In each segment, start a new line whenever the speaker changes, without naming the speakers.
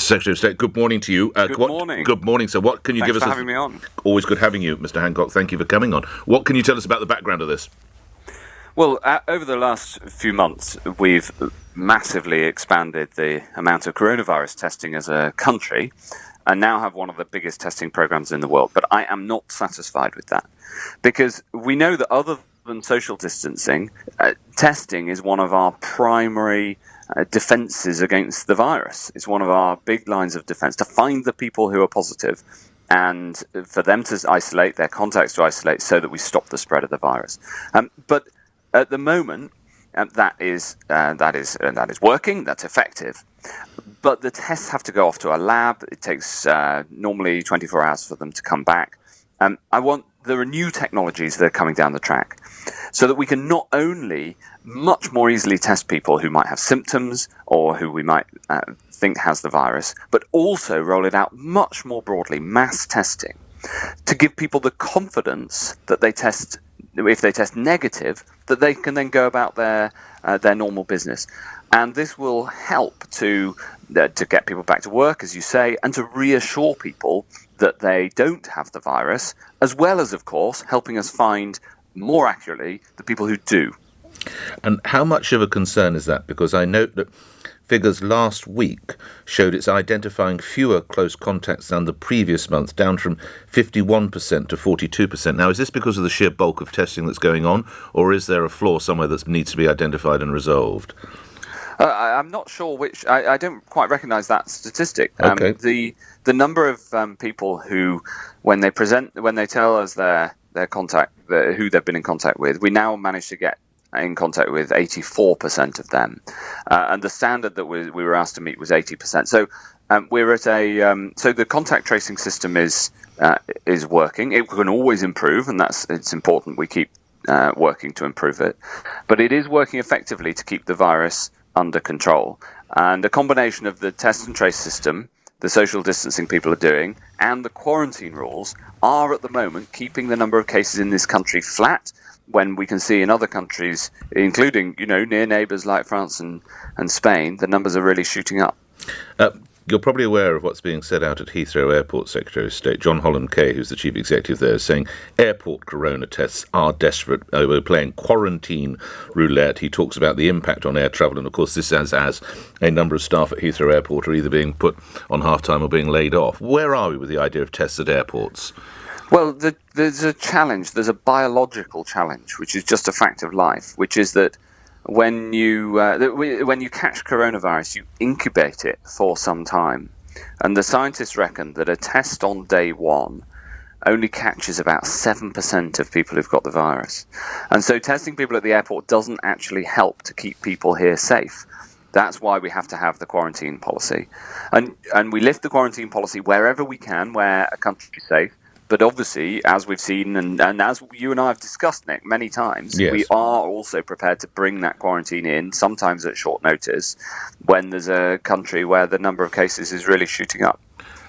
Secretary of State, good morning to you.
Good morning.
Good morning. So what can you give us?
Thanks for having me on.
Always good having you, Mr. Hancock. Thank you for coming on. What can you tell us about the background of this?
Well, over the last few months, we've massively expanded the amount of coronavirus testing as a country and now have one of the biggest testing programs in the world. But I am not satisfied with that because we know that other than social distancing, testing is one of our primary defenses against the virus. It's one of our big lines of defense to find the people who are positive and for them to isolate, their contacts to isolate so that we stop the spread of the virus. But at the moment, that is working, that's effective. But the tests have to go off to a lab. It takes normally 24 hours for them to come back. There are new technologies that are coming down the track so that we can not only much more easily test people who might have symptoms or who we might think has the virus, but also roll it out much more broadly, mass testing, to give people the confidence that if they test negative, that they can then go about their normal business. And this will help to get people back to work, as you say, and to reassure people that they don't have the virus, as well as, of course, helping us find more accurately the people who do.
And how much of a concern is that? Because I note that figures last week showed it's identifying fewer close contacts than the previous month, down from 51% to 42%. Now, is this because of the sheer bulk of testing that's going on, or is there a flaw somewhere that needs to be identified and resolved?
I'm not sure which. I don't quite recognise that statistic.
Okay.
The number of people who, when they tell us their contact, who they've been in contact with, we now manage to get in contact with 84% of them, and the standard that we were asked to meet was 80%. So we're at so the contact tracing system is working. It can always improve, and it's important we keep working to improve it. But it is working effectively to keep the virus under control. And a combination of the test and trace system, the social distancing people are doing, and the quarantine rules are at the moment keeping the number of cases in this country flat, when we can see in other countries, including near neighbours like France and Spain, the numbers are really shooting up.
You're probably aware of what's being said out at Heathrow Airport. Secretary of State John Holland-Kay, who's the chief executive there, is saying airport corona tests are desperate. We're playing quarantine roulette. He talks about the impact on air travel, and of course this as a number of staff at Heathrow Airport are either being put on half-time or being laid off. Where are we with the idea of tests at airports?
Well, there's a challenge. There's a biological challenge, which is just a fact of life, which is that when you catch coronavirus, you incubate it for some time. And the scientists reckon that a test on day one only catches about 7% of people who've got the virus. And so testing people at the airport doesn't actually help to keep people here safe. That's why we have to have the quarantine policy. And we lift the quarantine policy wherever we can, where a country is safe. But obviously, as we've seen, and as you and I have discussed, Nick, many times,
yes,
we are also prepared to bring that quarantine in, sometimes at short notice, when there's a country where the number of cases is really shooting up.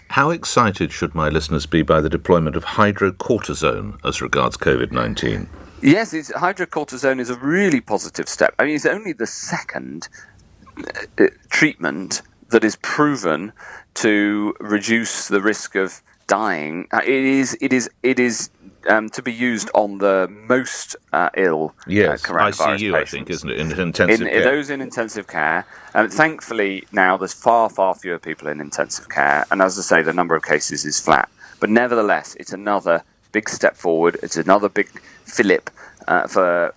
How excited should my listeners be by the deployment of hydrocortisone as regards COVID-19?
Yes, hydrocortisone is a really positive step. I mean, it's only the second treatment that is proven to reduce the risk of dying. It is to be used on the most ill coronavirus
ICU,
patients.
I think, isn't it, in intensive care?
Those in intensive care. Thankfully, now there's far, far fewer people in intensive care, and as I say, the number of cases is flat. But nevertheless, it's another big step forward. It's another big fillip for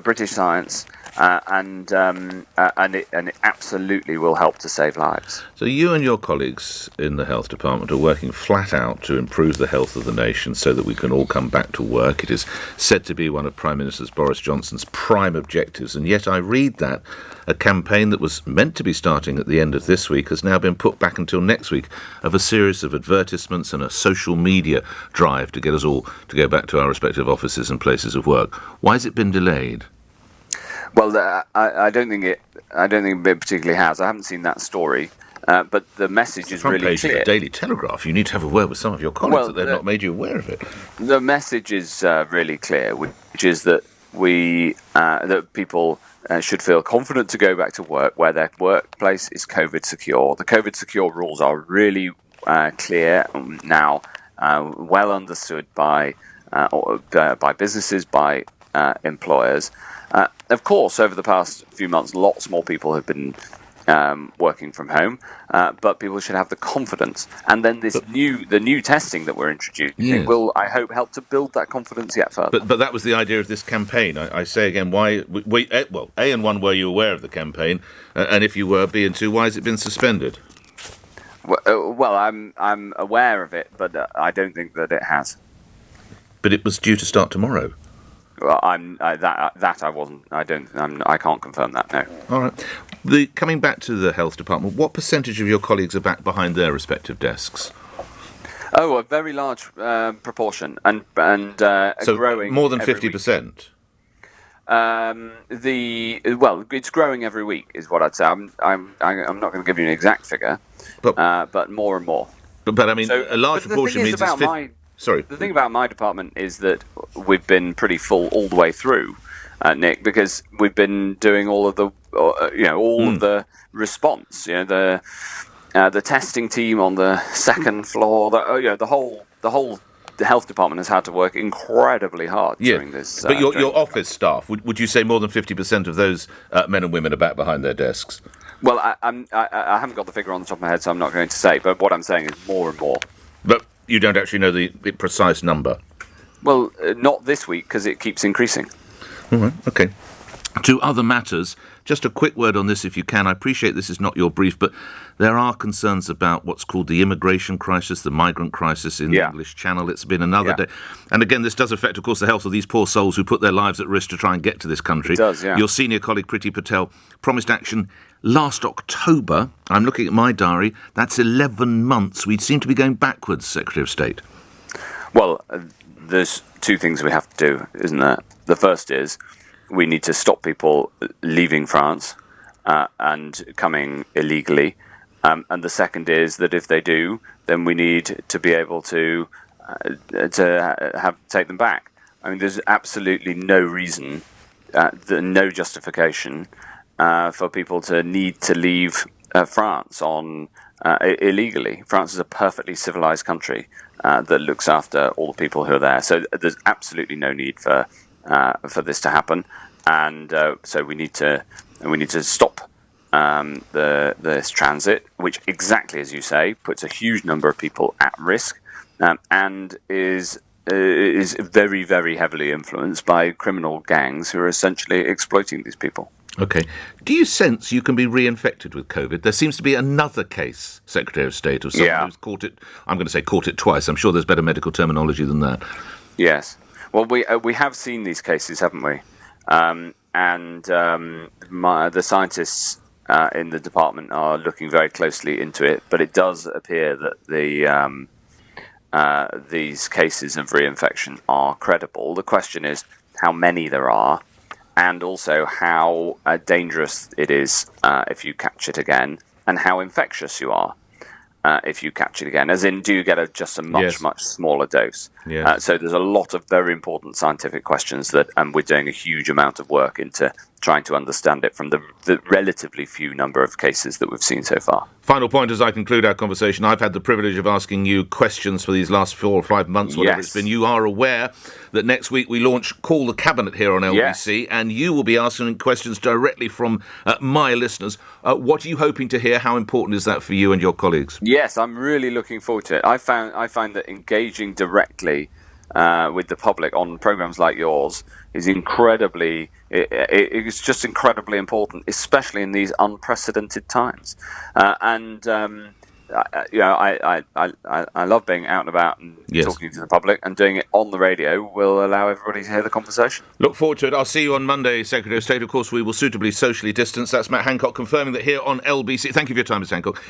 British science. And it absolutely will help to save lives.
So you and your colleagues in the health department are working flat out to improve the health of the nation so that we can all come back to work. It is said to be one of Prime Minister Boris Johnson's prime objectives, and yet I read that a campaign that was meant to be starting at the end of this week has now been put back until next week, of a series of advertisements and a social media drive to get us all to go back to our respective offices and places of work. Why has it been delayed?
Well, I don't think it particularly has. I haven't seen that story, but the message is really clear.
Front page of the Daily Telegraph. You need to have a word with some of your colleagues that they've not made you aware of it.
The message is really clear, which is that that people should feel confident to go back to work where their workplace is COVID secure. The COVID secure rules are really clear now, well understood by businesses, by employers. Of course, over the past few months, lots more people have been working from home, but people should have the confidence. And then the new testing that we're introducing will, I hope, help to build that confidence yet further.
But that was the idea of this campaign. I say again, why? A and one, were you aware of the campaign? And if you were, B and two, why has it been suspended?
Well, I'm aware of it, but I don't think that it has.
But it was due to start tomorrow.
Well, I wasn't. I can't confirm that. No.
All right. Coming back to the health department, what percentage of your colleagues are back behind their respective desks?
Oh, a very large proportion, and
so
growing.
More than 50%.
It's growing every week, is what I'd say. I'm not going to give you an exact figure, but more and more.
But I mean, a large proportion means it's 50. Sorry.
The thing about my department is that we've been pretty full all the way through, Nick, because we've been doing all of the, of the response. The testing team on the second floor. The whole health department has had to work incredibly hard during this.
But your office staff, would you say more than 50% of those men and women are back behind their desks?
Well, I haven't got the figure on the top of my head, so I'm not going to say. But what I'm saying is more and more.
But you don't actually know the precise number?
Well, not this week, because it keeps increasing.
All right, okay. To other matters, just a quick word on this if you can. I appreciate this is not your brief, but there are concerns about what's called the immigration crisis, the migrant crisis in the English Channel. It's been another day. And again, this does affect, of course, the health of these poor souls who put their lives at risk to try and get to this country.
It does, yeah.
Your senior colleague, Priti Patel, promised action last October. I'm looking at my diary. That's 11 months. We seem to be going backwards, Secretary of State.
Well, there's two things we have to do, isn't there? The first is we need to stop people leaving France and coming illegally. And the second is that if they do, then we need to be able to take them back. I mean, there's absolutely no reason, no justification for people to need to leave France illegally. France is a perfectly civilized country that looks after all the people who are there. So there's absolutely no need for this to happen, and so we need to stop this transit, which, exactly as you say, puts a huge number of people at risk, and is very, very heavily influenced by criminal gangs who are essentially exploiting these people.
Okay. Do you sense you can be reinfected with COVID? There seems to be another case, Secretary of State, of someone who's caught it. I'm going to say caught it twice. I'm sure there's better medical terminology than that.
Yes. Well, we have seen these cases, haven't we? The scientists in the department are looking very closely into it, but it does appear that these cases of reinfection are credible. The question is how many there are, and also how dangerous it is if you catch it again, and how infectious you are if you catch it again. As in, do you get just a much smaller dose?
Yes.
So there's a lot of very important scientific questions that we're doing a huge amount of work into trying to understand it from the relatively few number of cases that we've seen so far.
Final point as I conclude our conversation. I've had the privilege of asking you questions for these last 4 or 5 months, whatever it's been. You are aware that next week we launch Call the Cabinet here on LBC, and you will be asking questions directly from my listeners. What are you hoping to hear? How important is that for you and your colleagues?
Yes, I'm really looking forward to it. I find that engaging directly with the public on programs like yours is incredibly. It's just incredibly important, especially in these unprecedented times. I love being out and about and talking to the public, and doing it on the radio will allow everybody to hear the conversation.
Look forward to it. I'll see you on Monday, Secretary of State. Of course, we will suitably socially distance. That's Matt Hancock confirming that here on LBC. Thank you for your time, Mr. Hancock.